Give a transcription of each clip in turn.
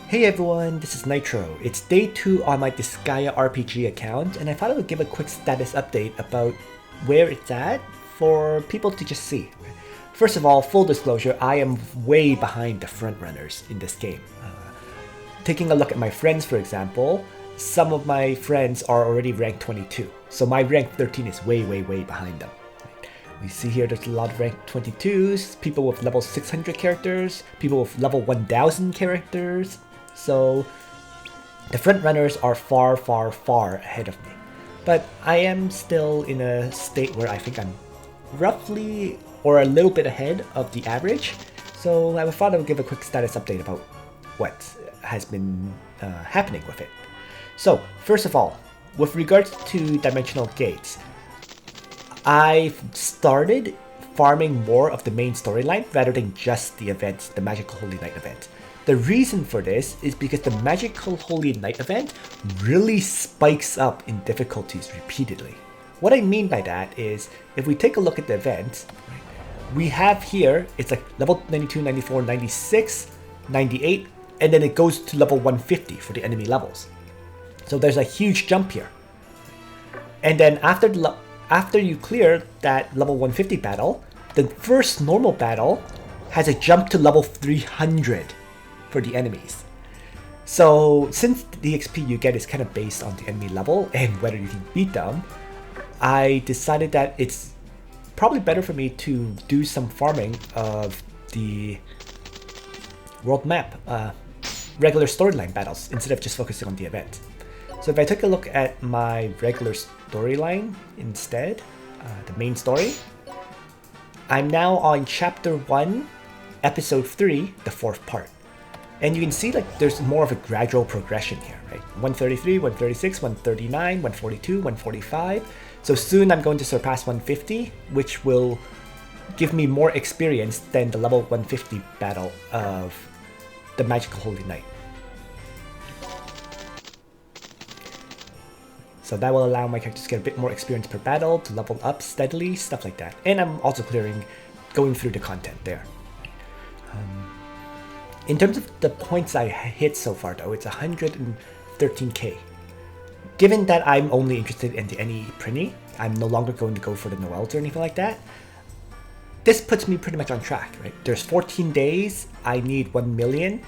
Hey everyone, this is Nitro. It's day 2 on my Disgaea RPG account, and I thought I would give a quick status update about where it's at for people to just see. First of all, full disclosure, I am way behind the frontrunners in this game. Taking a look at my friends, for example, some of my friends are already ranked 22, so my rank 13 is way behind them. We see here there's a lot of rank 22s, people with level 600 characters, people with level 1000 characters. So the front runners are far ahead of me. But I am still in a state where I think I'm roughly or a little bit ahead of the average. So I thought I would give a quick status update about what has been happening with it. So first of all, with regards to dimensional gates, I've started farming more of the main storyline rather than just the event, the Magical Holy Night event. The reason for this is because the Magical Holy Night event really spikes up in difficulties repeatedly. What I mean by that is, if we take a look at the event, we have here, it's like level 92, 94, 96, 98, and then it goes to level 150 for the enemy levels. So there's a huge jump here. And then after you clear that level 150 battle, the first normal battle has a jump to level 300 for the enemies. So since the XP you get is kind of based on the enemy level and whether you can beat them, I decided that it's probably better for me to do some farming of the world map, regular storyline battles instead of just focusing on the event. So if I take a look at my regular storyline instead, the main story, I'm now on chapter 1, episode 3, the 4th part. And you can see like there's more of a gradual progression here, right? 133, 136, 139, 142, 145. So soon I'm going to surpass 150, which will give me more experience than the level 150 battle of the Magical Holy Night. So that will allow my characters to get a bit more experience per battle, to level up steadily, stuff like that. And I'm also going through the content there. In terms of the points I hit so far though, it's 113k. Given that I'm only interested in the NY Prinny, I'm no longer going to go for the Noels or anything like that. This puts me pretty much on track, right? There's 14 days, I need 1 million.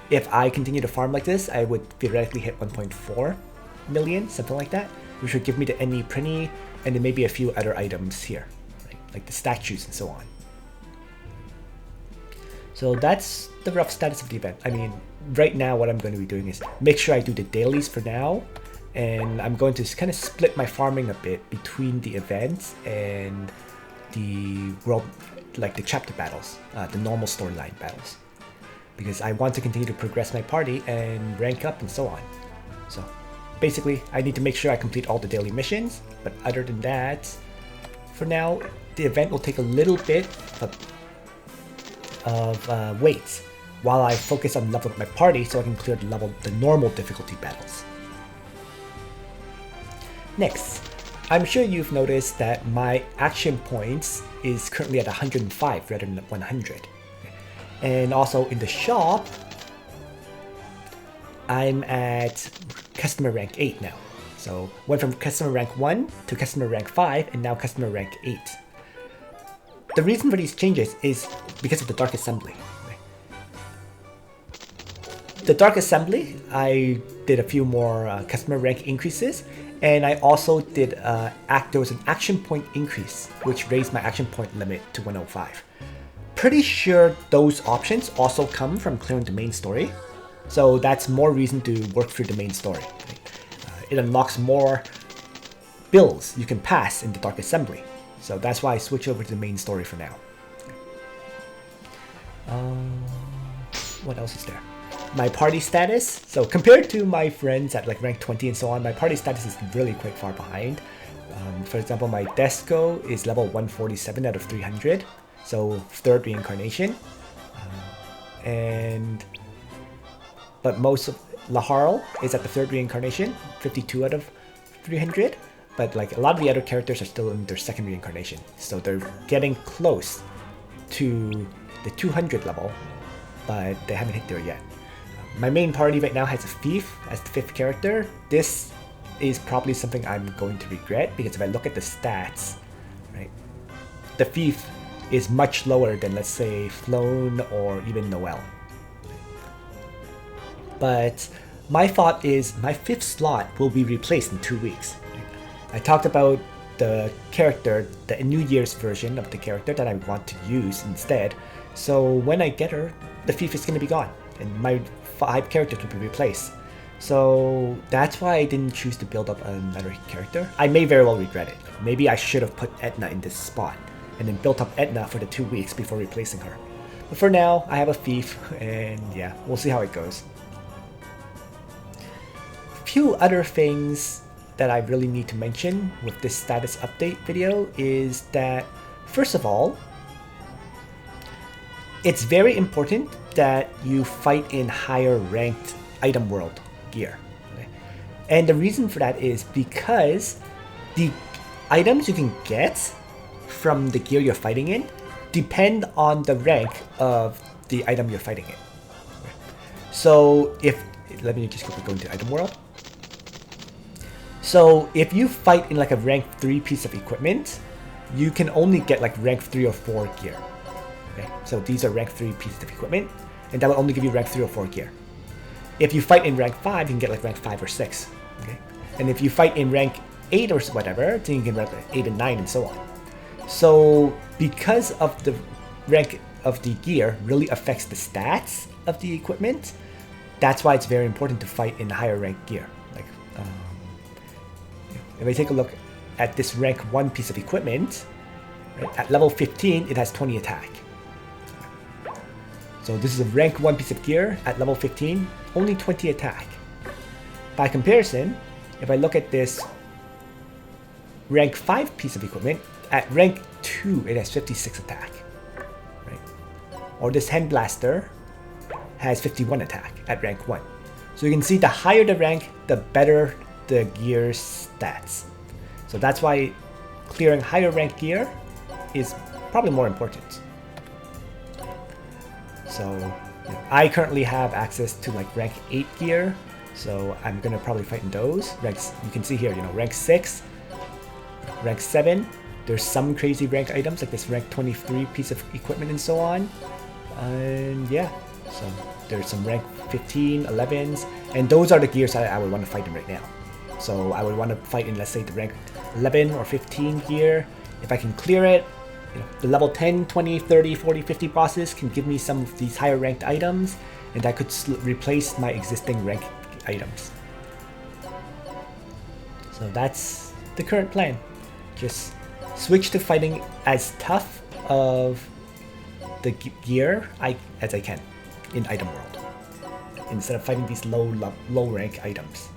If I continue to farm like this, I would theoretically hit 1.4 million, something like that, which would give me the NY Prinny and then maybe a few other items here, right? Like the statues and so on. So that's the rough status of the event. I mean, right now what I'm going to be doing is make sure I do the dailies for now, and I'm going to kind of split my farming a bit between the events and the world, like the chapter battles, the normal storyline battles, because I want to continue to progress my party and rank up and so on. So basically, I need to make sure I complete all the daily missions, but other than that, for now, the event will take a little bit of weights while I focus on leveling up my party so I can clear the normal difficulty battles. Next, I'm sure you've noticed that my action points is currently at 105 rather than 100. And also in the shop, I'm at customer rank 8 now. So went from customer rank 1 to customer rank 5 and now customer rank 8. The reason for these changes is because of the Dark Assembly. The Dark Assembly, I did a few more customer rank increases, and I also did there was an action point increase, which raised my action point limit to 105. Pretty sure those options also come from clearing the main story, so that's more reason to work through the main story. It unlocks more bills you can pass in the Dark Assembly. So that's why I switch over to the main story for now. What else is there? My party status. So compared to my friends at like rank 20 and so on, my party status is really quite far behind. For example, my Desco is level 147 out of 300. So 3rd reincarnation. But most of Laharl is at the 3rd reincarnation, 52 out of 300. But like a lot of the other characters are still in their 2nd reincarnation, so they're getting close to the 200 level, but they haven't hit there yet. my main party right now has a thief as the 5th character. This is probably something I'm going to regret, because if I look at the stats, right, the thief is much lower than, let's say, Flown or even Noel. But my thought is my 5th slot will be replaced in 2 weeks. I talked about the character, the New Year's version of the character that I want to use instead. So when I get her, the thief is going to be gone, and my 5 characters will be replaced. So that's why I didn't choose to build up another character. I may very well regret it. Maybe I should have put Etna in this spot and then built up Etna for the 2 weeks before replacing her. But for now, I have a thief, and yeah, we'll see how it goes. A few other things that I really need to mention with this status update video is that, first of all, it's very important that you fight in higher ranked item world gear. Okay? And the reason for that is because the items you can get from the gear you're fighting in depend on the rank of the item you're fighting in. Okay? So let me just quickly go into item world. So if you fight in like a rank 3 piece of equipment, you can only get like rank 3 or 4 gear. Okay? So these are rank 3 pieces of equipment, and that will only give you rank 3 or 4 gear. If you fight in rank 5, you can get like rank 5 or 6. Okay? And if you fight in rank 8 or whatever, then you can rank 8 and 9 and so on. So because of the rank of the gear really affects the stats of the equipment, that's why it's very important to fight in higher rank gear. Like, if I take a look at this rank 1 piece of equipment, right, at level 15, it has 20 attack. So this is a rank 1 piece of gear at level 15, only 20 attack. By comparison, if I look at this rank 5 piece of equipment, at rank 2, it has 56 attack. Right? Or this hand blaster has 51 attack at rank 1. So you can see the higher the rank, the better the gear's stats. So that's why clearing higher rank gear is probably more important. So I currently have access to like rank 8 gear, so I'm gonna probably fight in those. Ranks, you can see here, rank 6, rank 7. There's some crazy rank items like this rank 23 piece of equipment and so on. And yeah, so there's some rank 15, 11s, and those are the gears that I would want to fight in right now. So I would want to fight in, let's say, the rank 11 or 15 gear. If I can clear it, the level 10, 20, 30, 40, 50 bosses can give me some of these higher ranked items, and that could replace my existing rank items. So that's the current plan. Just switch to fighting as tough of the gear as I can in item world, instead of fighting these low rank items.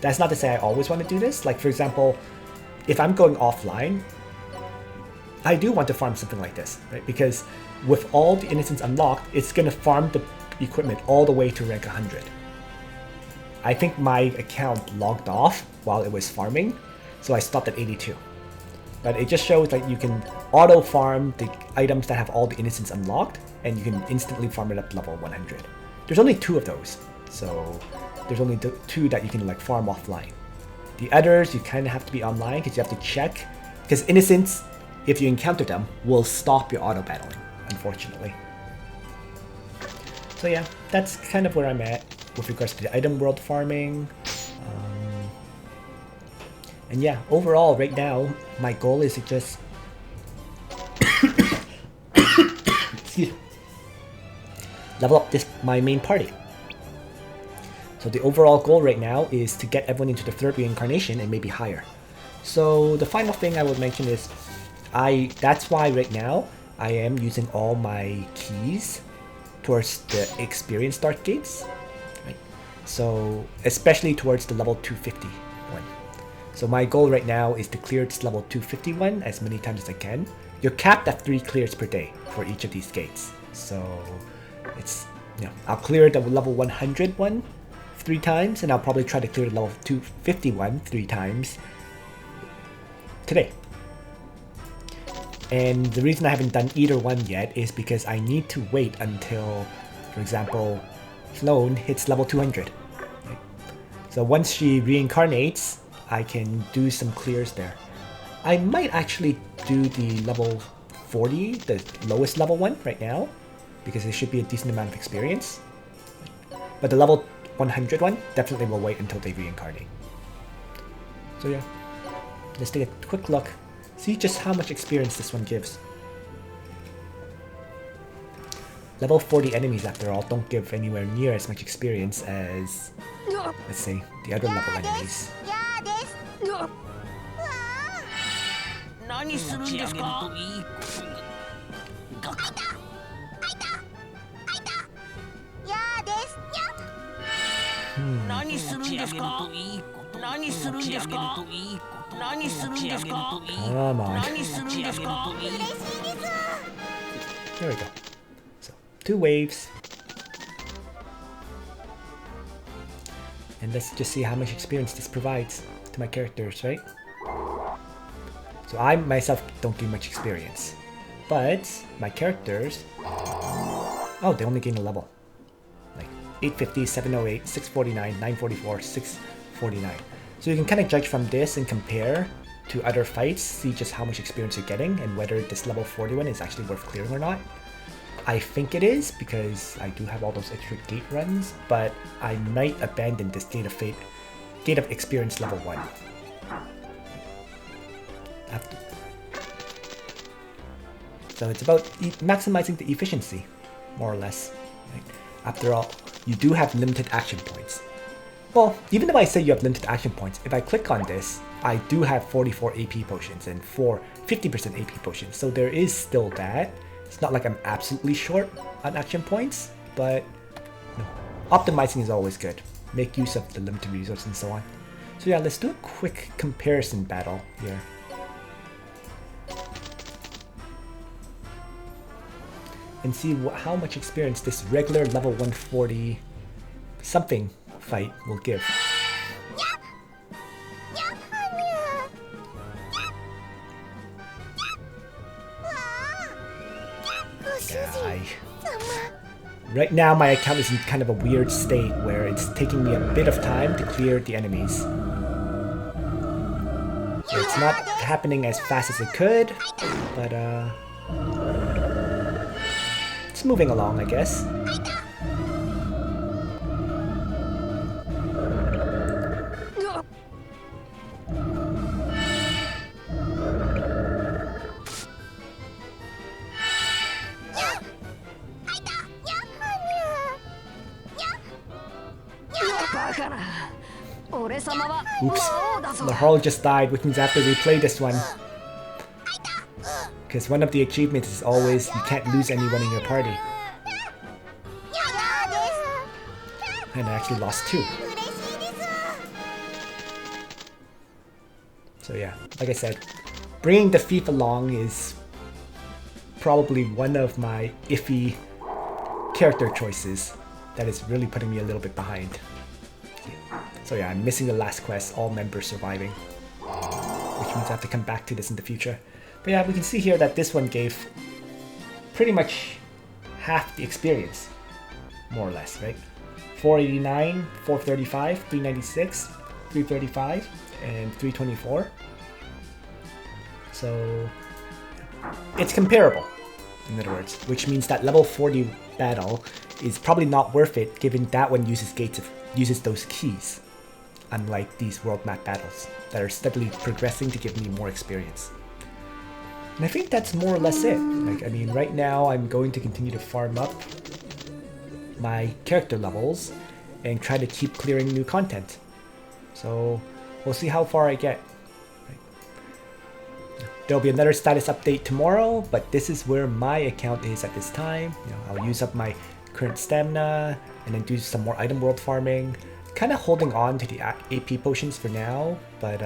That's not to say I always want to do this. Like, for example, if I'm going offline, I do want to farm something like this, right? Because with all the innocents unlocked, it's going to farm the equipment all the way to rank 100. I think my account logged off while it was farming, so I stopped at 82. But it just shows that you can auto farm the items that have all the innocents unlocked, and you can instantly farm it up to level 100. There's only 2 of those, so there's only 2 that you can like farm offline. The others, you kind of have to be online because you have to check, because innocents, if you encounter them, will stop your auto battling, unfortunately. So yeah, that's kind of where I'm at with regards to the item world farming. And yeah, overall, right now, my goal is to just level up my main party. So the overall goal right now is to get everyone into the 3rd reincarnation and maybe higher. So the final thing I would mention is that's why right now I am using all my keys towards the experience start gates. Right? So especially towards the level 250 one. So my goal right now is to clear this level 251 as many times as I can. You're capped at 3 clears per day for each of these gates. So it's, I'll clear the level 100 one 3 times, and I'll probably try to clear the level 251 3 times today. And the reason I haven't done either one yet is because I need to wait until, for example, flown hits level 200. So once she reincarnates, I can do some clears there. I might actually do the level 40, the lowest level one right now, because it should be a decent amount of experience. But the level 100 one definitely will wait until they reincarnate. So yeah, let's take a quick look, see just how much experience this one gives. Level 40 enemies, after all, don't give anywhere near as much experience as, let's say, the other level enemies. Come on. There we go. 2 waves. And let's just see how much experience this provides to my characters, right? So I myself don't gain much experience. But my characters... Oh, they only gain a level. Like 850, 708, 649, 944, 649. So you can kind of judge from this and compare to other fights, see just how much experience you're getting and whether this level 41 is actually worth clearing or not. I think it is, because I do have all those extra gate runs, but I might abandon this Gate of Experience level 1. So it's about maximizing the efficiency, more or less. Right? After all, you do have limited action points. Well, even if I say you have limited action points, if I click on this, I do have 44 AP potions and 50% AP potions, so there is still that. It's not like I'm absolutely short on action points, but optimizing is always good. Make use of the limited resources and so on. So yeah, let's do a quick comparison battle here. And see how much experience this regular level 140 something fight will give. Right now my account is in kind of a weird state where it's taking me a bit of time to clear the enemies. So it's not happening as fast as it could, but it's moving along, I guess. Oops, the Harl just died, which means I have to replay this one. Because one of the achievements is always you can't lose anyone in your party. And I actually lost 2. So yeah, like I said, bringing the thief along is probably one of my iffy character choices that is really putting me a little bit behind. So yeah, I'm missing the last quest, all members surviving, which means I have to come back to this in the future. But yeah, we can see here that this one gave pretty much half the experience, more or less, right? 489, 435, 396, 335, and 324. So it's comparable, in other words, which means that level 40 battle is probably not worth it, given that one uses those keys, unlike these world map battles that are steadily progressing to give me more experience. And I think that's more or less it. Like, I mean, right now I'm going to continue to farm up my character levels and try to keep clearing new content. So we'll see how far I get. There'll be another status update tomorrow, but this is where my account is at this time. I'll use up my current stamina and then do some more item world farming. Kind of holding on to the AP potions for now, but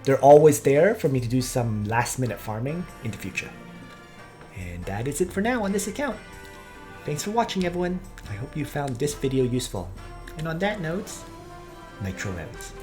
they're always there for me to do some last minute farming in the future. And that is it for now on this account. Thanks for watching, everyone. I hope you found this video useful. And on that note, Nitro ends.